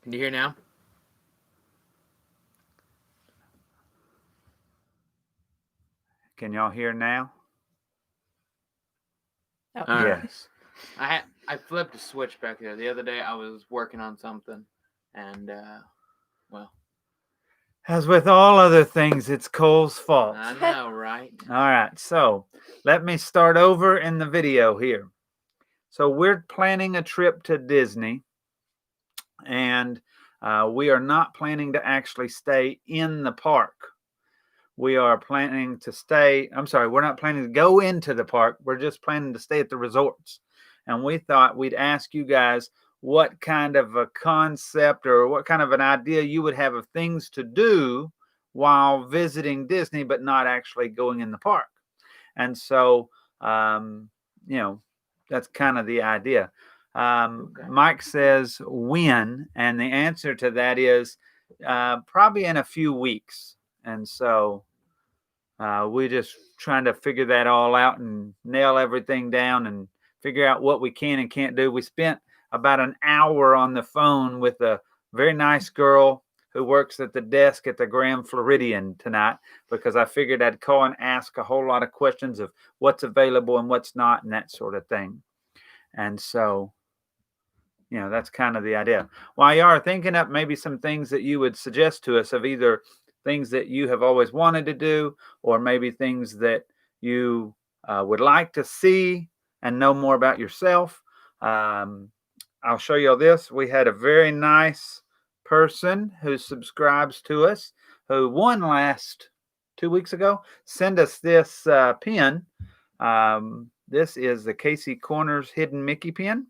Can you hear now? Can y'all hear now? Oh. All right. Yes. I flipped a switch back there. The other day I was working on something, and well, As with all other things, it's Cole's fault. I know, right? All right, so let me start over in the video here. So we're planning a trip to Disney, and we are not planning to actually stay in the park. We are planning to we're not planning to go into the park. We're just planning to stay at the resorts. And we thought we'd ask you guys what kind of a concept or what kind of an idea you would have of things to do while visiting Disney, but not actually going in the park. And so, um, you know, that's kind of the idea. Okay. Mike says when, and the answer to that is probably in a few weeks. And so we're just trying to figure that all out and nail everything down and figure out what we can and can't do. We spent about an hour on the phone with a very nice girl who works at the desk at the Grand Floridian tonight because I figured I'd call and ask a whole lot of questions of what's available and what's not and that sort of thing. And so, that's kind of the idea. While you are thinking up maybe some things that you would suggest to us of either things that you have always wanted to do or maybe things that you would like to see and know more about yourself. I'll show you all this. We had a very nice person who subscribes to us who won last 2 weeks ago. Send us this pin. This is the Casey Corners Hidden Mickey pin.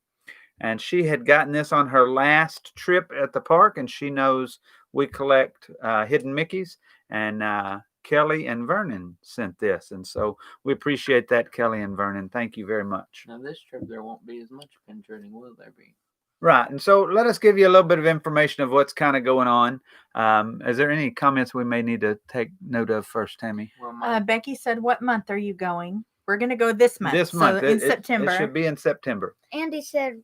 And she had gotten this on her last trip at the park, and she knows we collect hidden Mickeys. And Kelly and Vernon sent this, and so we appreciate that, Kelly and Vernon. Thank you very much. Now this trip there won't be as much pin trading, will there be? Right, and so let us give you a little bit of information of what's kind of going on. Is there any comments we may need to take note of first, Tammy? Well, Becky said, "What month are you going?" We're going to go this month. This month, so in it September. should be in September. Andy said,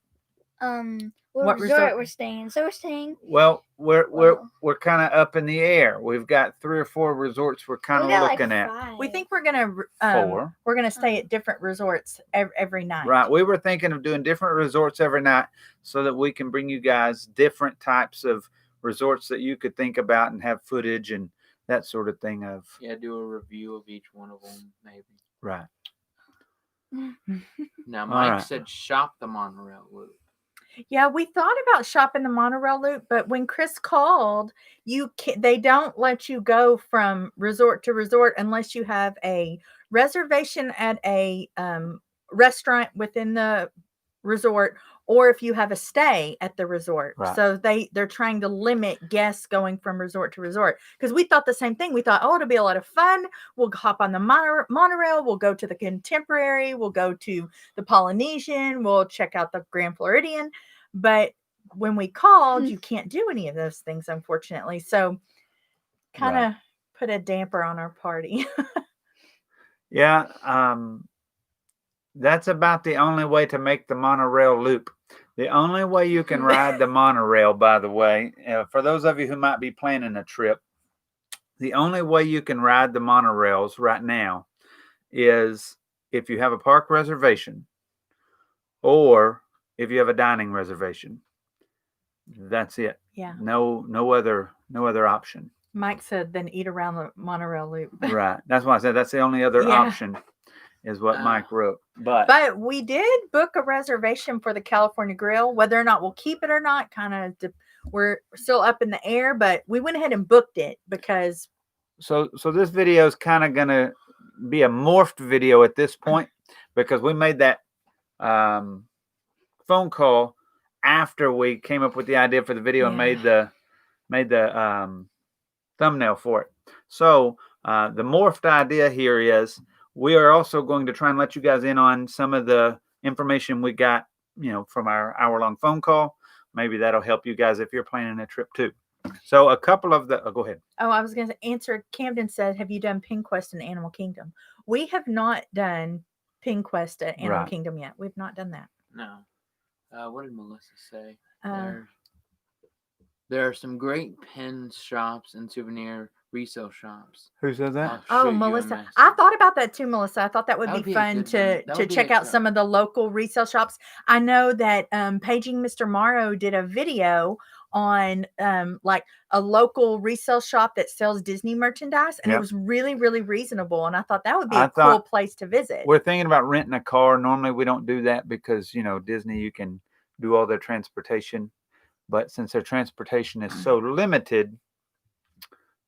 What resort resort? we're staying. So we're staying. Well, we're Well, kind of up in the air. We've got 3 or 4 resorts we're kind we of got looking like at. 5. We think we're going to 4. we're going to stay at different resorts every night. Right. We were thinking of doing different resorts every night so that we can bring you guys different types of resorts that you could think about and have footage and that sort of thing of. yeah, do a review of each one of them, maybe. Right. Now Mike right. said shop the monorail loop. Yeah, we thought about shopping the monorail loop, but when Chris called, they don't let you go from resort to resort unless you have a reservation at a restaurant within the resort or if you have a stay at the resort. Right. So they're trying to limit guests going from resort to resort because we thought the same thing. We thought, oh, it'll be a lot of fun. We'll hop on the monorail. We'll go to the Contemporary. We'll go to the Polynesian. We'll check out the Grand Floridian. But when we called, you can't do any of those things, unfortunately. So kind of put a damper on our party. Yeah. That's about the only way to make the monorail loop. The only way you can ride the monorail, by the way, for those of you who might be planning a trip, the only way you can ride the monorails right now is if you have a park reservation or if you have a dining reservation. That's it. Yeah. No other option. Mike said, then eat around the monorail loop. Right. That's why I said that's the only other option is what Mike wrote. But we did book a reservation for the California Grill. Whether or not we'll keep it or not, kind of we're still up in the air, but we went ahead and booked it because. So this video is kind of going to be a morphed video at this point because we made that phone call after we came up with the idea for the video and made the thumbnail for it. So the morphed idea here is we are also going to try and let you guys in on some of the information we got, from our hour-long phone call. Maybe that'll help you guys if you're planning a trip too. So a couple of the, go ahead. Oh, I was going to answer. Camden said, have you done Pin Quest in Animal Kingdom? We have not done Pin Quest at Animal Kingdom yet. We've not done that. No. What did Melissa say? There are some great pin shops and souvenir resale shops. Who said that? I'll Oh, shoot you a Melissa, message. I thought about that too, Melissa. I thought that would That would be be a fun good one. That to would be check a out show. some of the local resale shops. I know that Paging Mr. Morrow did a video on like a local resale shop that sells Disney merchandise, and it Yep. was really, really reasonable. And I thought that would be I a cool thought place to visit. We're thinking about renting a car. Normally we don't do that because, Disney, you can do all their transportation. But since their transportation is so limited,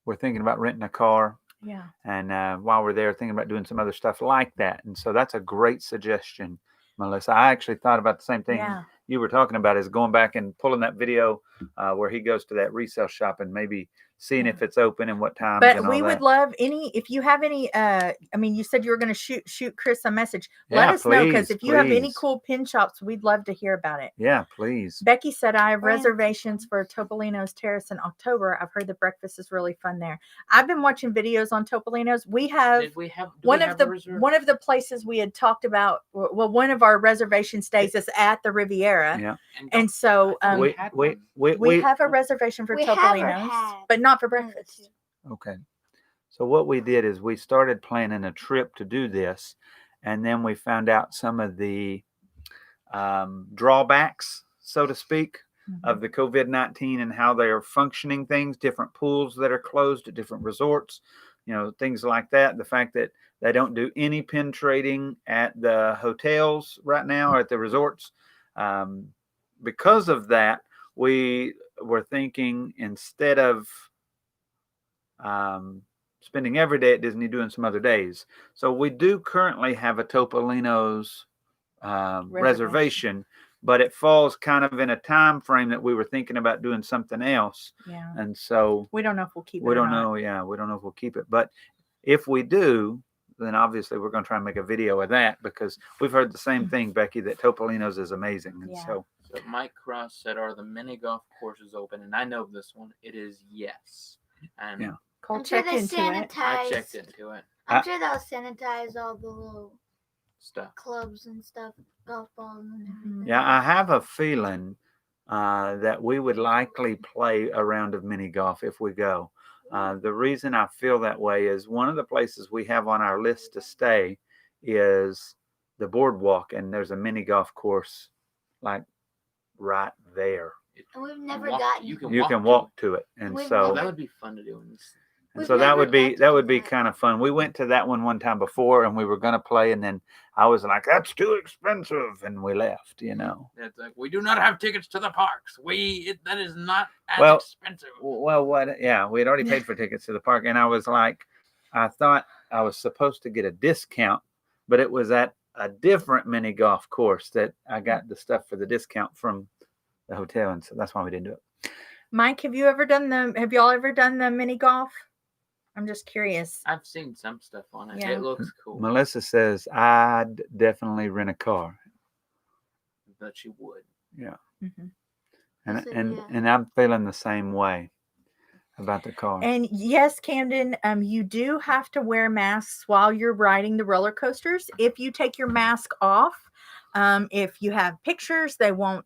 we're thinking about renting a car. Yeah. And while we're there, thinking about doing some other stuff like that. And so that's a great suggestion, Melissa. I actually thought about the same thing Yeah. you were talking about, is going back and pulling that video where he goes to that resale shop and maybe seeing Yeah. if it's open and what times But and all we would that. love if you have any, I mean, you said you were going to shoot Chris a message. Let Yeah, us know, because please, if you have any please. cool pin shops, we'd love to hear about it. Yeah, please. Becky said, I have Brand- reservations for Topolino's Terrace in October. I've heard the breakfast is really fun there. I've been watching videos on Topolino's. We have Did we have do one we of have the a reserve? one of the places we had talked about. Well, one of our reservation stays is at the Riviera, Yeah. and so I thought We had we one. we have a reservation for We haven't Topolino's, had but not for none of the breakfast. two. Okay. So what we did is we started planning a trip to do this, and then we found out some of the drawbacks, so to speak, of the COVID-19 and how they are functioning things, different pools that are closed at different resorts, things like that. The fact that they don't do any pin trading at the hotels right now or at the resorts. Because of that, we were thinking, instead of spending every day at Disney, doing some other days. So we do currently have a Topolino's reservation, but it falls kind of in a time frame that we were thinking about doing something else. Yeah. And so We don't know if we'll keep it. we or don't not. know. Yeah, we don't know if we'll keep it. But if we do, then obviously we're going to try and make a video of that, because we've heard the same thing, Becky, that Topolino's is amazing. And Yeah. so Mike Cross said, "Are the mini golf courses open?" And I know this one. It is yes. And Yeah. Cole I'm sure check they into it. I checked sanitize. into it. I'm sure they'll sanitize all the little Stuff. clubs and stuff, golf balls and everything. yeah, I have a feeling that we would likely play a round of mini golf if we go. The reason I feel that way is one of the places we have on our list to stay is the boardwalk, and there's a mini golf course like right there. And we've never Walk- gotten. you can You walk can to walk to it, and We've so Oh, never- that would be fun to do. and We've so that never would be got to that do would be that. kind of fun. We went to that one time before, and we were going to play, and then I was like, "That's too expensive," and we left. It's like, we do not have tickets to the parks. That is not as Well, expensive. Well, what? Yeah, we had already paid for tickets to the park, and I was like, I thought I was supposed to get a discount, but it was at a different mini golf course that I got the stuff for the discount from the hotel, and so that's why we didn't do it. Mike, have y'all ever done the mini golf? I'm just curious. I've seen some stuff on it. Yeah. It looks cool. Melissa says I'd definitely rent a car, But you would. Mhm. and said, and yeah. and I'm feeling the same way about the car. And yes, Camden, you do have to wear masks while you're riding the roller coasters. If you take your mask off, if you have pictures, they won't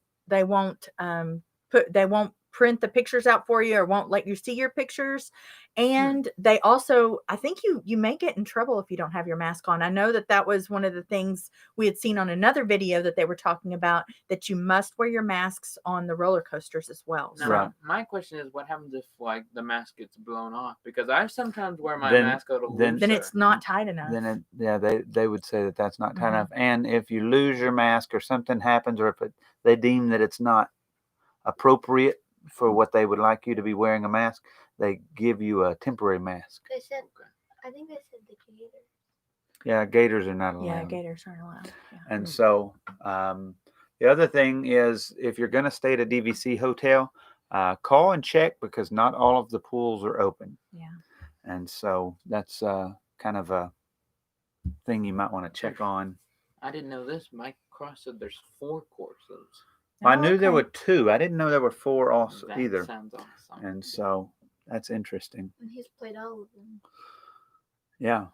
print the pictures out for you, or won't let you see your pictures. And they also, I think you may get in trouble if you don't have your mask on. I know that was one of the things we had seen on another video that they were talking about, that you must wear your masks on the roller coasters as well. Now, So, Right. my question is, what happens if like the mask gets blown off? Because I sometimes wear my Then- mask a little then- then looser. it's not tight enough. Then they would say that that's not tight Mhm. enough. And if you lose your mask or something happens, or if they deem that it's not appropriate for what they would like you to be wearing a mask, they give you a temporary mask. They said, Okay. I think they said the gator. Yeah, gators are not allowed. Yeah, gators aren't allowed. Yeah. And so the other thing is, if you're going to stay at a DVC hotel, call and check, because not all of the pools are open. Yeah. And so that's kind of a thing you might want to check on. I didn't know this. Mike Cross said there's 4 courses. I Oh, knew there okay. were 2. I didn't know there were 4 also That either. sounds awesome. And so that's interesting. And he's played all of them. Yeah.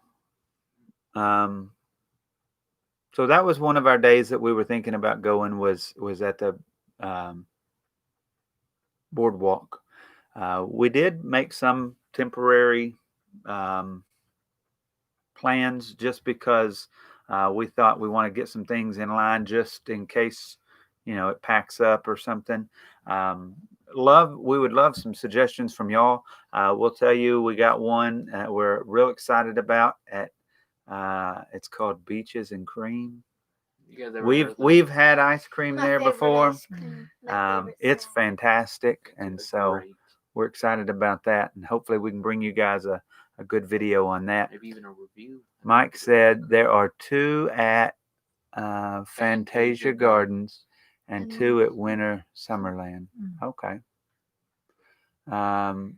So that was one of our days that we were thinking about going, was at the boardwalk. We did make some temporary plans just because we thought we want to get some things in line just in case, it packs up or something. We would love some suggestions from y'all. We'll tell you, we got one we're real excited about at it's called Beaches and Cream. You guys ever heard of that? We've had ice cream My there favorite before. ice cream, my favorite It's snack. fantastic, and They're so great. we're excited about that, and hopefully we can bring you guys a good video on that. Maybe even a review. Mike said there are 2 at Fantasia Fantasia Gardens and And 2 at Winter Summerland. Mm. Okay.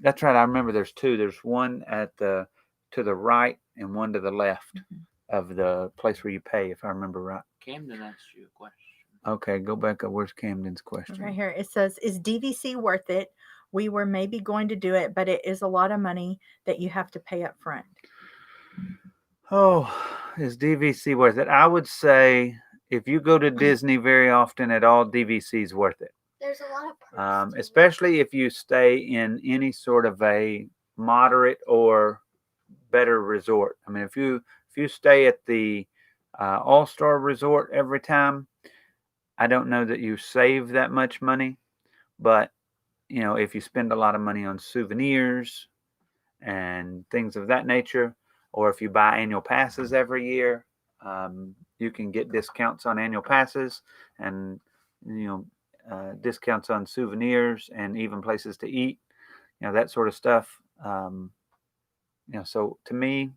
That's right. I remember there's 2. There's one to the right and one to the left Mhm. of the place where you pay, if I remember right. Camden asked you a question. Okay, go back up. Where's Camden's question? Right here. It says, is DVC worth it? We were maybe going to do it, but it is a lot of money that you have to pay up front. Oh, is DVC worth it? I would say if you go to Disney very often at all, DVC is worth it. There's a lot of perks to it. Especially if you stay in any sort of a moderate or better resort. I mean, if you stay at the All-Star Resort every time, I don't know that you save that much money, but if you spend a lot of money on souvenirs and things of that nature, or if you buy annual passes every year, you can get discounts on annual passes and discounts on souvenirs and even places to eat, that sort of stuff. So to me,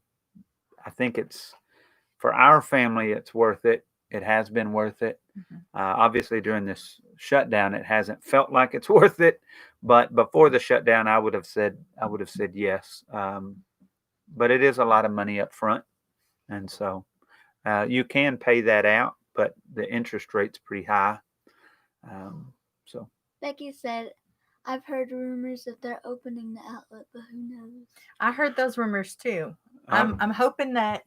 I think it's, for our family, it's worth it. It has been worth it. Mhm. Obviously, during this shutdown, it hasn't felt like it's worth it. But before the shutdown, I would have said yes. But it is a lot of money up front, and so you can pay that out, but the interest rate's pretty high. So Becky said, I've heard rumors that they're opening the outlet, but who knows? I heard those rumors too. um, I'm hoping that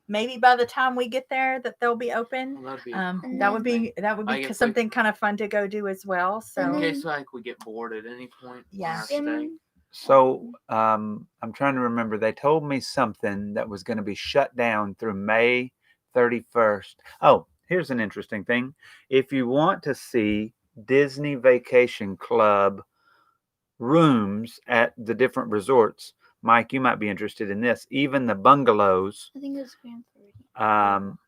maybe by the time we get there that they'll be open. Well, that'd be And That would then, be I guess something kind of fun to go do as well. in So then- case like we get bored at any point. Yeah. On our stay. And So I'm trying to remember. They told me something that was going to be shut down through May 31st. Oh, here's an interesting thing. If you want to see Disney Vacation Club rooms at the different resorts, Mike, you might be interested in this. Even the bungalows, I think it was Grand Floridian.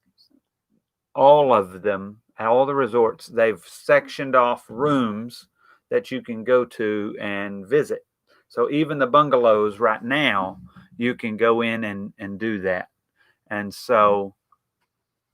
all of them, all the resorts, they've sectioned off rooms that you can go to and visit. So even the bungalows right now, you can go in and do that. And so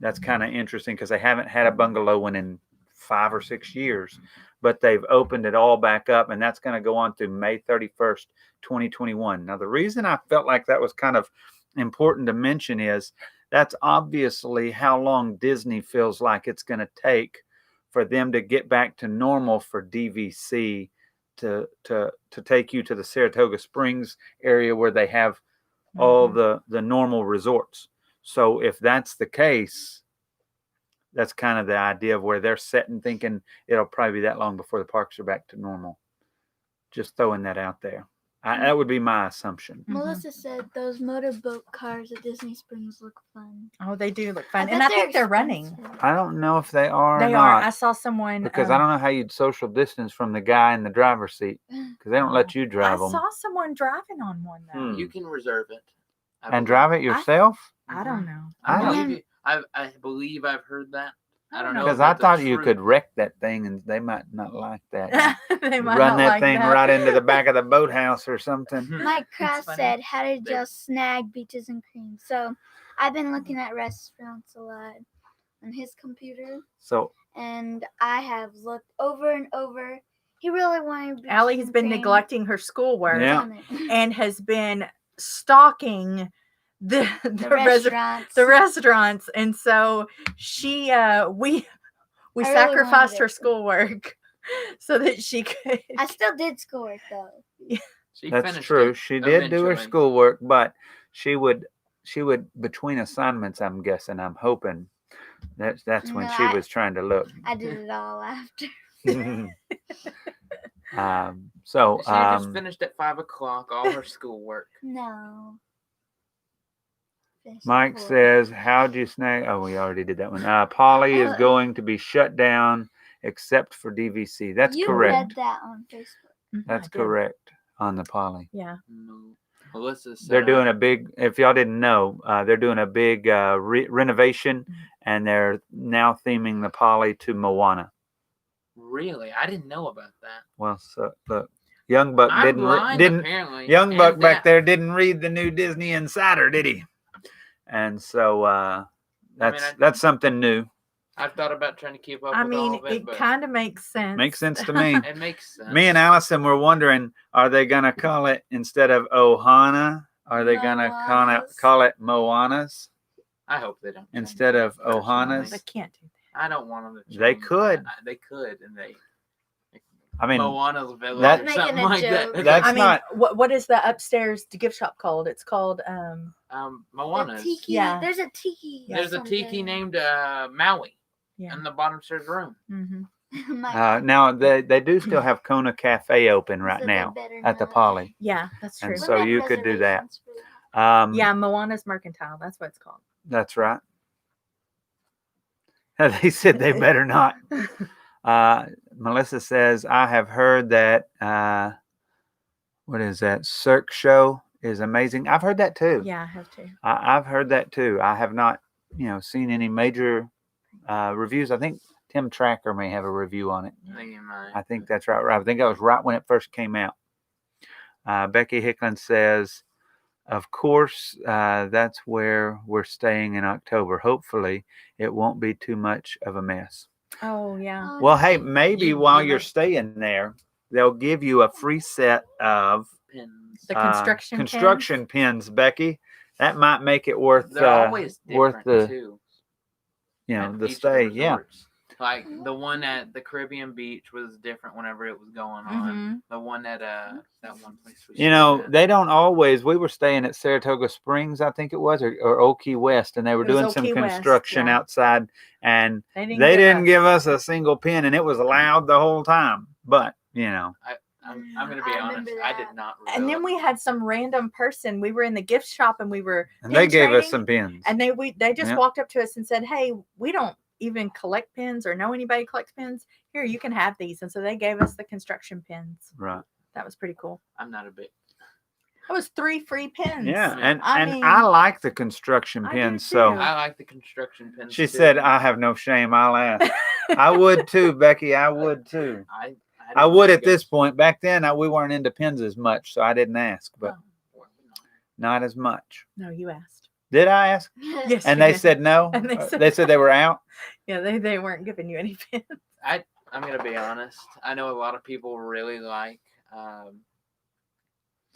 that's kind of interesting because they haven't had a bungalow one in 5 or 6 years, but they've opened it all back up, and that's going to go on through May 31st, 2021. Now, the reason I felt like that was kind of important to mention is that's obviously how long Disney feels like it's going to take for them to get back to normal for DVC to take you to the Saratoga Springs area where they have all the normal resorts. So if that's the case, that's kind of the idea of where they're sitting thinking it'll probably be that long before the parks are back to normal. Just throwing that out there. That would be my assumption. Melissa said those motorboat cars at Disney Springs look fun. Oh, they do look fun, bet and I think they're expensive. running. I don't know if they are. They or are. not, I saw someone because I don't know how you'd social distance from the guy in the driver's seat because they don't let you I drive them. saw someone driving on one though. Hmm. You can reserve it. I And believe. drive it yourself? I don't know. I don't- I believe I've heard that. I don't know. Because if I it's a thought you true- could wreck that thing and they might not like that. They might Run not that like thing that. right into the back of the boathouse or something. Mike Kraus funny. said, how to They- just snag beaches and cream. So I've been looking at restaurants a lot on his computer, So and I have looked over and over. He really wanted beaches Allie has and been cream. neglecting her schoolwork Yeah. Done it. and has been stalking the the restaurants, and so we really sacrificed wanted her it. schoolwork so that she could. I still did schoolwork though. She that's finished true. it She did do her eventually. schoolwork, but she would between assignments, I'm guessing, I'm hoping that's when No, she was trying to look. I did it all after. So She just finished at 5 o'clock all her schoolwork. No. Finish at Mike 4. says, how'd you snag? Oh, we already did that one. Polly is going to be shut down except for DVC. That's you correct. read that on Facebook. Mhm, That's I did. correct on the Polly. Yeah. No. Melissa said They're doing a big, if y'all didn't know, they're doing a big renovation, and they're now theming the Polly to Moana. Really? I didn't know about that. Well, so look, Young Buck I'm blind, apparently. Young and Buck back deaf. there didn't read the new Disney Insider, did he? And so that's something new. I've thought about trying to keep up I with mean, all of it, it but kind of makes sense. Makes sense to me. it makes sense. Me and Allison were wondering, are they going to call it, instead of Ohana, are they going to call it Moanas I hope they don't. change instead that, of Ohanas? personally. They can't do I don't want them to change They that. could. They could, and they. I mean, Moana's Village that- or Making something a like joke. that. That's I mean, not- what is the upstairs gift shop called? It's called Moana's. Tiki. Yeah. There's a tiki. There's a tiki named Maui yeah. in the bottom stairs room. Mm-hmm. now they do still have Kona Cafe open right now at the Polly. Yeah, that's true. And so you could do that. Yeah, Moana's Mercantile. That's what it's called. That's right. They said they better not. Melissa says, I have heard that, what is that? Cirque show is amazing. I've heard that too. Yeah, I have to. I've heard that too. I have not, seen any major reviews. I think Tim Tracker may have a review on it. I think you might. I think that's right. I think that was right when it first came out. Becky Hicklin says, of course, that's where we're staying in October. Hopefully, it won't be too much of a mess. Oh, yeah. Well, hey, maybe You- while you you're know- staying there, they'll give you a free set of Pins. The construction construction pins, Becky. That might make it worth They're always worth different the too. the at each of the stay. Yeah. resorts. Like the one at the Caribbean Beach was different whenever it was going on. Mhm. The one at that one place. we You know, stayed at. they don't always. We were staying at Saratoga Springs, I think it was, or Old Key West, and they were It was doing Old some Key West, construction yeah. outside, and They they didn't give us a single pin, and it was loud the whole time. But I'm gonna be I honest. remember I that. did not. And then we had some random person. We were in the gift shop and we were and they pin gave us trading, some pins. and they just Yeah. walked up to us and said, "Hey, we don't even collect pins or know anybody who collects pins. Here, you can have these." And so they gave us the construction pins. Right. That was pretty cool. I'm not a big. That was 3 free pins. Yeah, and I I mean, like the construction I do pins. So too. I like the construction pins. she too. said, "I have no shame. I'll ask." I would too, Becky. I would too. I I didn't would know at you this guys- point. Back then, we weren't into pins as much, so I didn't ask, but not as much. No, you asked. Did I ask? Yes, And you they did. said no. And they said They said they were out. Yeah, they weren't giving you any pins. I'm gonna be honest. I know a lot of people really like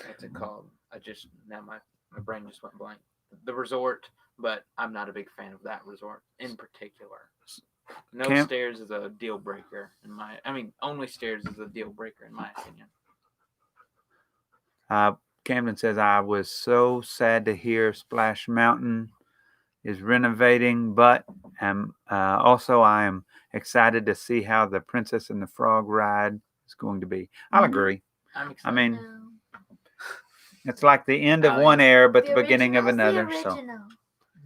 what's it called? Now my brain just went blank. The resort, but I'm not a big fan of that resort in particular. No Camp- stairs is a deal breaker only stairs is a deal breaker in my opinion. Camden says, I was so sad to hear Splash Mountain is renovating, but also I am excited to see how the Princess and the Frog ride is going to be. I'll Mhm. agree. I'm I excited. mean, No. it's like the end of Oh, one era, but the The beginning of original's the another. So original.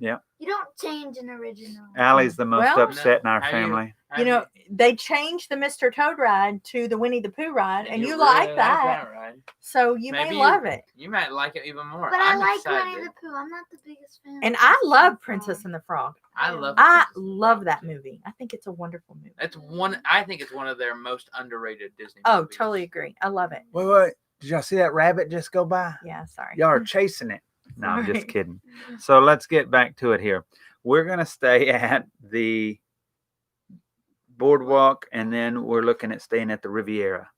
Yeah. You don't change an original. Allie's the most Well- upset in our How you- family. You know, they changed the Mr. Toad ride to the Winnie the Pooh ride, and you really like that. ride. So you Maybe may you- love it. You might like it even more. But I I'm like excited. Winnie the Pooh. I'm not the biggest fan. And of I Princess love and the Princess Frog. and the Frog. I love. I Princess and the love Frog, that too. movie. I think it's a wonderful movie. It's one. I think it's one of their most underrated Disney. Oh, movies. totally agree. I love it. Wait. Did y'all see that rabbit just go by? Yeah, sorry. Y'all are chasing it. No, I'm just Sorry. kidding. So let's get back to it here. We're going to stay at the boardwalk, and then we're looking at staying at the Riviera.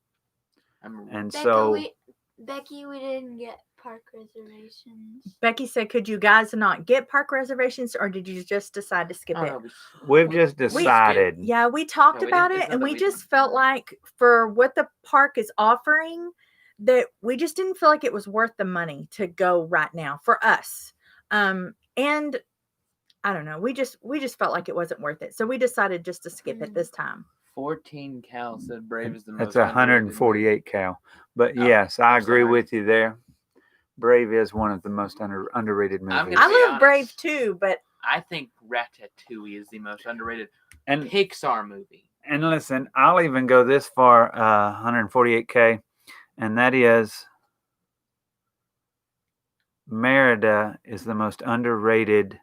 And Becky, we didn't get park reservations. Becky said, "Could you guys not get park reservations, or did you just decide to skip it?" we've just decided. Yeah, we talked we about didn't- it, it's and not we that we just didn't. felt like for what the park is offering, that we just didn't feel like it was worth the money to go right now for us. And I don't know, we just felt like it wasn't worth it, so we decided just to skip it this time. 14 Cal said Brave is the most. That's 148 Cal. But Oh, yes, I I'm agree sorry. with you there. Brave is one of the most underrated I'm movies. gonna be I love Brave honest. too, but I think Ratatouille is the most underrated And Pixar movie. and listen, I'll even go this far, 148K, and that is Merida is the most underrated.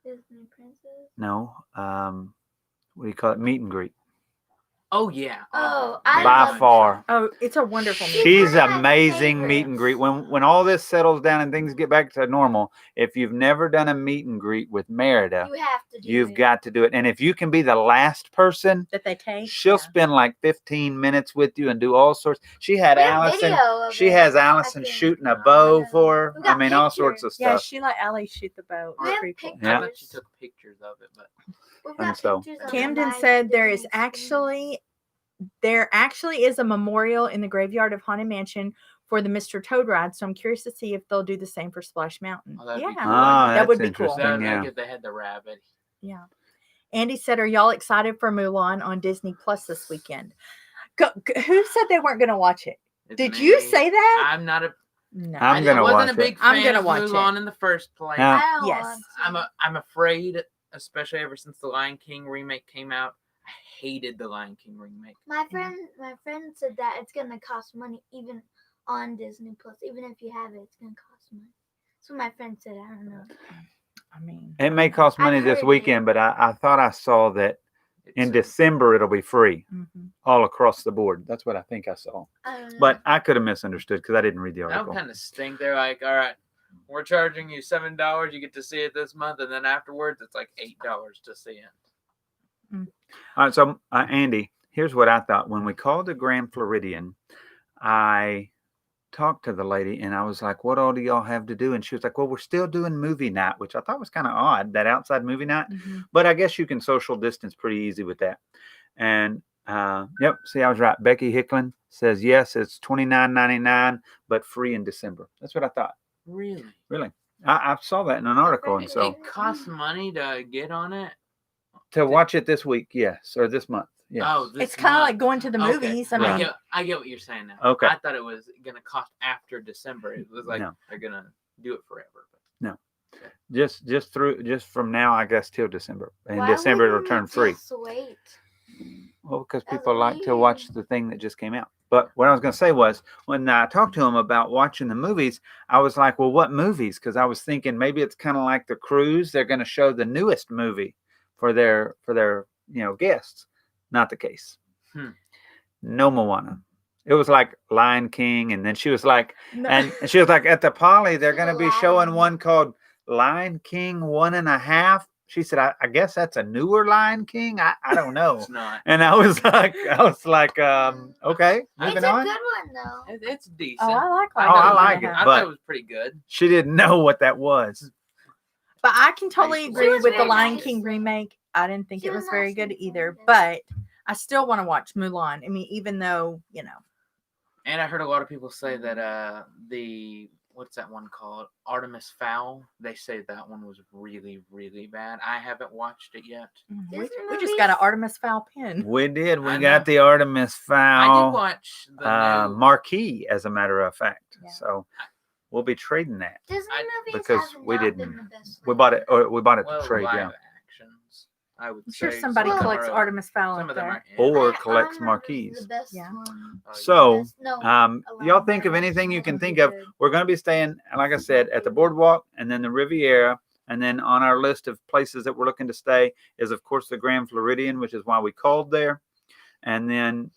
Disney Princess. No, what do you call it? Meet and greet. Oh yeah. Oh, I By love far. oh, it's a wonderful movie. She's one of my amazing meet and greet. favorites. When all this settles down and things get back to normal, if you've never done a meet and greet with Merida, You have to do you've it. got to do it. And if you can be the last person, that they take. she'll yeah. spend like 15 minutes with you and do all sorts. She had We have Allison. video of She it. has I Allison can- shooting a Oh, bow yeah. for her. We I got mean, all sorts pictures. of Yeah, stuff. she let Allie shoot the boat. We It's have pretty cool. pictures. Yeah. I bet she took pictures of it, but We've And got so- pictures of Camden live said there is Disney experience. there actually is a memorial in the graveyard of Haunted Mansion for the Mr. Toad ride. So I'm curious to see if they'll do the same for Splash Mountain. Oh, that'd yeah, be cool. Ah, that would that's be cool. interesting. that, Yeah. like if they had the rabbit. Yeah. Andy said, "Are y'all excited for Mulan on Disney Plus this weekend?" Who said they weren't going to watch it? It's Did you me. say that? I'm not a. No. I'm I gonna wasn't watch a big it. fan I'm gonna of watch Mulan it. in the first place. Yeah. I don't Yes. want to. I'm afraid, especially ever since the Lion King remake came out. I hated the Lion King remake. My friend said that it's gonna cost money even on Disney Plus. Even if you have it, it's gonna cost money. That's what my friend said. I don't know. I mean, It may cost I've money this heard it. weekend, but I thought I saw that in It's- December it'll be free mhm. all across the board. That's what I think I saw. I don't know. But I could have misunderstood because I didn't read the That article. would kind of stink. They're like, all right, we're charging you $7. You get to see it this month, and then afterwards, it's like $8 to see it. All right, so Andy, here's what I thought. When we called the Grand Floridian, I talked to the lady and I was like, what all do y'all have to do? And she was like, well, we're still doing movie night, which I thought was kind of odd, that outside movie night. Mhm. But I guess you can social distance pretty easy with that. And yep, see, I was right. Becky Hicklin says, yes, it's $29.99, but free in December. That's what I thought. Really? Really. I saw that in an article. And It- so It costs money to get on it. to watch it this week, yes, or this month. Yes. Oh, this It's kind of month. like going to the Okay. movies. I Right. mean, I get what you're saying now. Okay. I thought it was gonna cost after December. It was like No. they're gonna do it forever. just from now, I guess, till December. In Why December, it'll wouldn't turn you free. just wait? Well, because That's people like to watch weird. the thing that just came out. But what I was going to say was, when I talked to him about watching the movies, I was like, well, what movies? Because I was thinking maybe it's kind of like the cruise. They're going to show the newest movie for their guests. Not the case. No Moana. It was like Lion King, and then she was like, no. and she was like, at the Poly, they're The going to be showing Lion. one called Lion King 1.5. She said, I guess that's a newer Lion King. I don't know. It's not. And I was like, okay, It's moving a on. good one though. It's decent. oh, I like Oh, Lion I King like and a it, Half. I but- thought it was pretty good. She didn't know what that was. But I can totally She agree was with the very Lion nice. King remake. I didn't think She it was was very nice good and either, informative. but I still want to watch Mulan. I mean, even though, And I heard a lot of people say that the what's that one called? Artemis Fowl. They say that one was really, really bad. I haven't watched it yet. we Disney just got an movies- Artemis Fowl pin. We did. We I got know. the Artemis I did Fowl watch the new. marquee, as a matter of fact. Yeah. So we'll be trading that. Disney movies because have we not didn't- been the best. We bought it. Or we bought it well, to trade. live Yeah. actions. I would I'm sure say somebody some of them collects are- Artemis Fowl Some up of them there. are. Or I collects remember marquees. The best Yeah. one. Oh, yeah. So, Best- no, y'all Aladdin. think of anything you can think of. Good. We're going to be staying, like I said, at the Boardwalk and then the Riviera. And then on our list of places that we're looking to stay is, of course, the Grand Floridian, which is why we called there. And then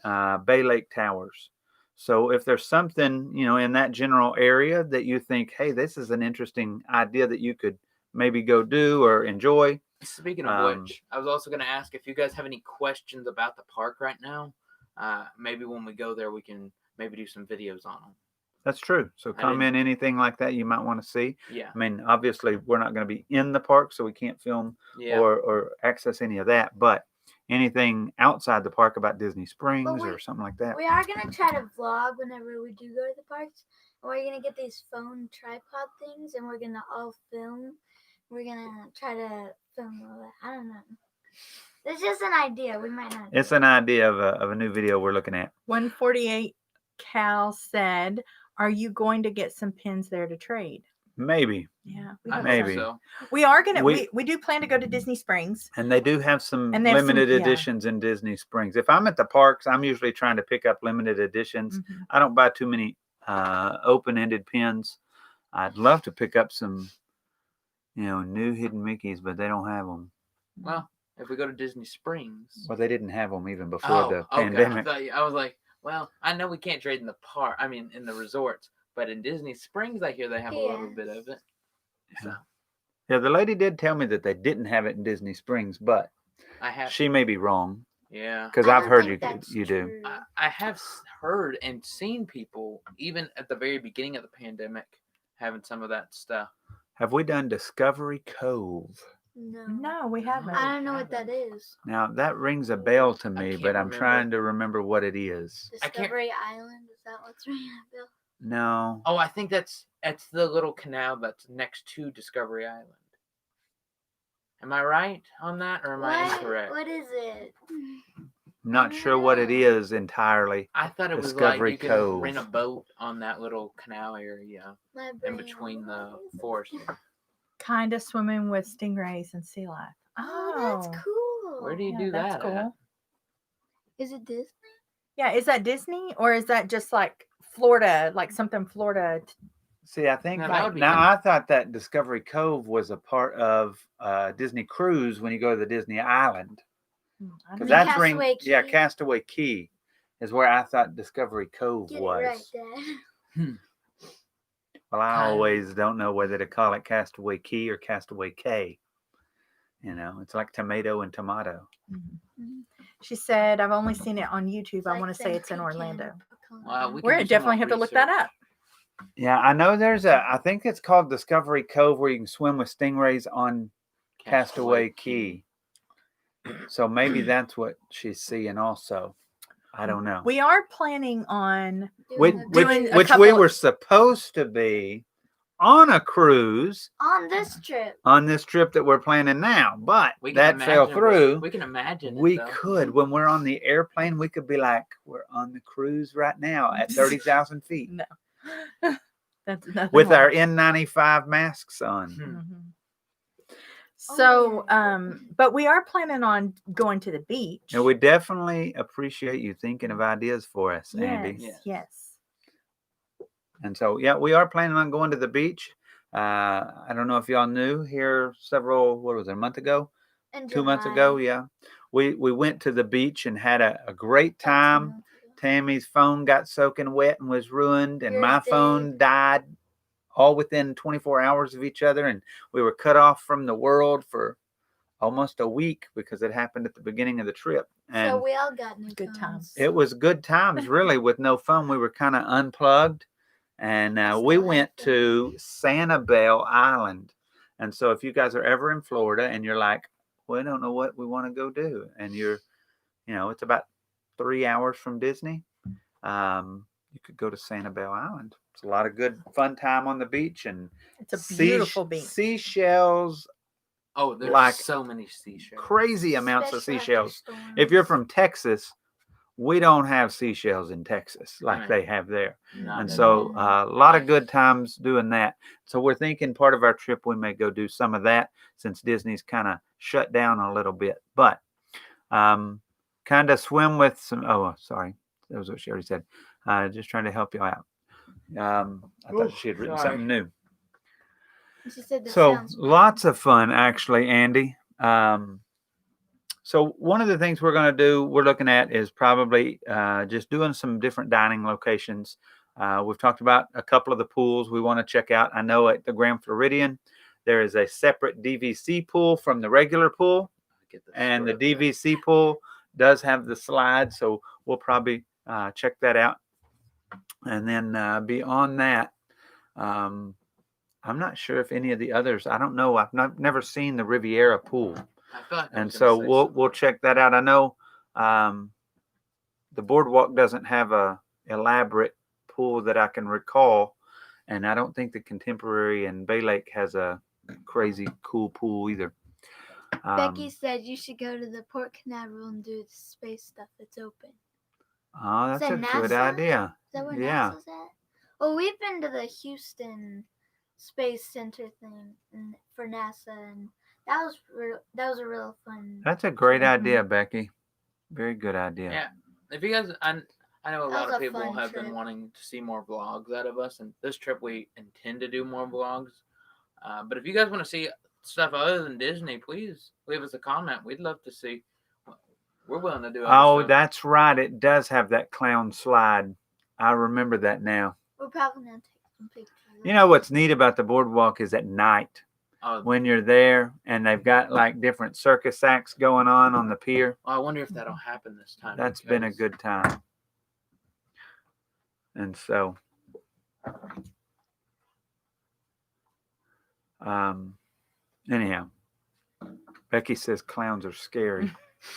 Bay Lake Towers. So if there's something, in that general area that you think, hey, this is an interesting idea that you could maybe go do or enjoy. Speaking of which, I was also going to ask if you guys have any questions about the park right now. Maybe when we go there, we can maybe do some videos on them. That's true. So I comment anything like that you might want to see. Yeah. I mean, obviously, we're not going to be in the park, so we can't film Yeah. or access any of that. But anything outside the park about Disney Springs we- or something like that. We are gonna try to vlog whenever we do go to the parks. And we're gonna get these phone tripod things, and we're gonna all film. We're gonna try to film all that. I don't know. It's just an idea. We might not. It's do an idea of a new video we're looking at. 148 Cal said, "Are you going to get some pins there to trade?" Maybe. Yeah, I hope Maybe. so. we are gonna. We- We do plan to go to Disney Springs. And they do have some And they have some- limited yeah. editions in Disney Springs. If I'm at the parks, I'm usually trying to pick up limited editions. Mhm. I don't buy too many open-ended pins. I'd love to pick up some, new hidden Mickeys, but they don't have them. Well, if we go to Disney Springs. Well, they didn't have them even before the Okay. pandemic. I was like, well, I know we can't trade in the park. I mean, in the resorts, but in Disney Springs, I hear they have a little bit of it. So Yeah, the lady did tell me that they didn't have it in Disney Springs, but I have. she may be wrong Yeah. because I I've don't heard think that's you do. true. I have heard and seen people, even at the very beginning of the pandemic, having some of that stuff. Have we done Discovery Cove? No. No, we haven't. I don't know what that is. Now that rings a bell to me, can't but I'm remember. trying to remember what it is. I can't- Discovery Island. Is that what's ringing a bell? No, Oh, I think that's the little canal that's next to Discovery Island. Am I right on that, or am I incorrect? What is it? I'm not sure what it is entirely. I thought it was Discovery like you Cove. could rent a boat on that little canal area My in brain. between the What is it? forest. Kind of swimming with stingrays and sea life. Oh, that's cool. Where do you do that's that? cool. At? Is it Disney? Yeah, is that Disney or is that just like Florida, like something Florida? See, I think Now, that would be now fun. I thought that Discovery Cove was a part of Disney Cruise when you go to the Disney Island. I Because don't Like know. that's Castaway yeah, Key? Castaway Key is where I thought Discovery Cove Get was. it right, Dad. Well, I Kinda. always don't know whether to call it Castaway Key or Castaway K. It's like tomato and tomato. Mhm. She said, "I've only seen it on YouTube. It's I like want to say saying it's in pecan Orlando." and pecan. Well, we We're can gonna do some definitely more have to look that research. up. Yeah, I know I think it's called Discovery Cove where you can swim with stingrays on Castaway Key. So maybe that's what she's seeing also. I don't know. We are planning on Which, Doing a doing cruise. a which couple we of- were supposed to be on a cruise on this trip. on this trip that we're planning now, but We can that fell imagine through. We can imagine. We it, though. could, when we're on the airplane, we could be like, we're on the cruise right now at 30,000 feet No. That's nothing with like- our N95 masks on. Hmm. Mhm. Oh, So, yeah. but we are planning on going to the beach. And we definitely appreciate you thinking of ideas for us, Andy. Yes, Yes. yes. And so, yeah, we are planning on going to the beach. I don't know if y'all knew here what was it, a month ago? In 2 months ago, July. yeah. We went to the beach and had a great About 2 time. months ago. Tammy's phone got soaking wet and was ruined, and Yours my phone died all within 24 hours of each other. And we were cut off from the world for almost a week because it happened at the beginning of the trip. And So we all got new Good phones. times. it was good times, really, with no phone. We were kind of unplugged. And we still went have to Sanibel Island. And so if you guys are ever in Florida and you're like, we don't know what we want to go do, and it's about 3 hours from Disney, you could go to Sanibel Island. It's a lot of good fun time on the beach, and It's a beautiful beach. Seashells, Oh, there's Like, so many seashells. crazy amounts of Especially after seashells. storms. If you're from Texas, we don't have seashells in Texas like Right. they have there. Not And at so all. a lot of good times doing that. So we're thinking part of our trip, we may go do some of that since Disney's kind of shut down a little bit. But kind of swim with some, sorry. That was what she already said. Just trying to help you out. I thought she had written sorry. something new. She said that So sounds lots of fun, actually, Andy. So one of the things we're going to do, we're looking at is probably just doing some different dining locations. We've talked about a couple of the pools we want to check out. I know at the Grand Floridian, there is a separate DVC pool from the regular pool, Get the and the script there. DVC pool does have the slide. So we'll probably check that out. And then beyond that, I'm not sure if any of the others, I don't know. I've never seen the Riviera pool. I feel like I And was so gonna say we'll something. check that out. I know the boardwalk doesn't have a elaborate pool that I can recall, and I don't think the Contemporary and Bay Lake has a crazy cool pool either. Becky said you should go to the Port Canaveral and do the space stuff that's open. Oh, that's that a good NASA? idea. Is that where Yeah. NASA's at? Well, we've been to the Houston Space Center thing for NASA, and that was a real fun. That's a great Mhm. idea, Becky. Very good idea. Yeah. If you guys, I know a That lot was of a people fun have trip. been wanting to see more vlogs out of us, and this trip we intend to do more vlogs. But if you guys want to see stuff other than Disney, please leave us a comment. We'd love to see. We're willing to do. Other Oh, stuff. that's right. It does have that clown slide. I remember that now. We're probably gonna take some pictures. You know what's neat about the boardwalk is at night Oh, when you're there and they've got like different circus acts going on the pier. I wonder if that'll happen this time. That's been a because- good time. And so, anyhow, Becky says clowns are scary.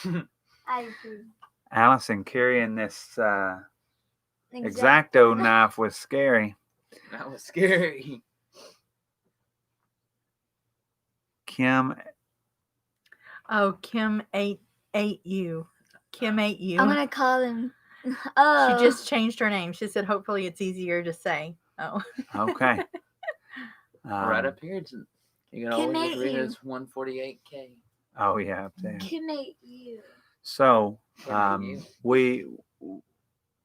I agree. Allison carrying this X-Acto knife was scary. That was scary. Kim, Oh, Kim ate you. Kim ate you. I'm gonna call him. Oh, She just changed her name. She said, hopefully it's easier to say. Oh. okay. Right up here, you can Kim always ate read it you. as 148K. Oh yeah, up there. Kim ate you. So we,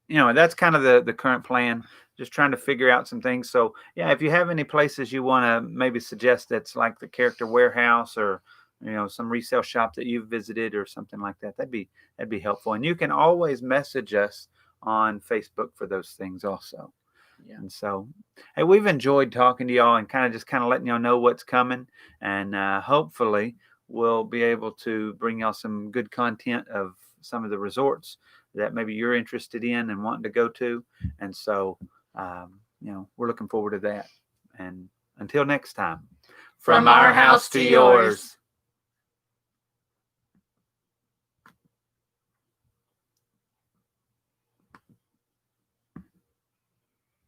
that's kind of the current plan. Just trying to figure out some things. So yeah, if you have any places you want to maybe suggest that's like the Character Warehouse or some resale shop that you've visited or something like that, that'd be helpful. And you can always message us on Facebook for those things also. Yeah. And so, hey, we've enjoyed talking to y'all and kind of letting y'all know what's coming. And hopefully we'll be able to bring y'all some good content of some of the resorts that maybe you're interested in and wanting to go to. And so, we're looking forward to that. And until next time, From our house to yours.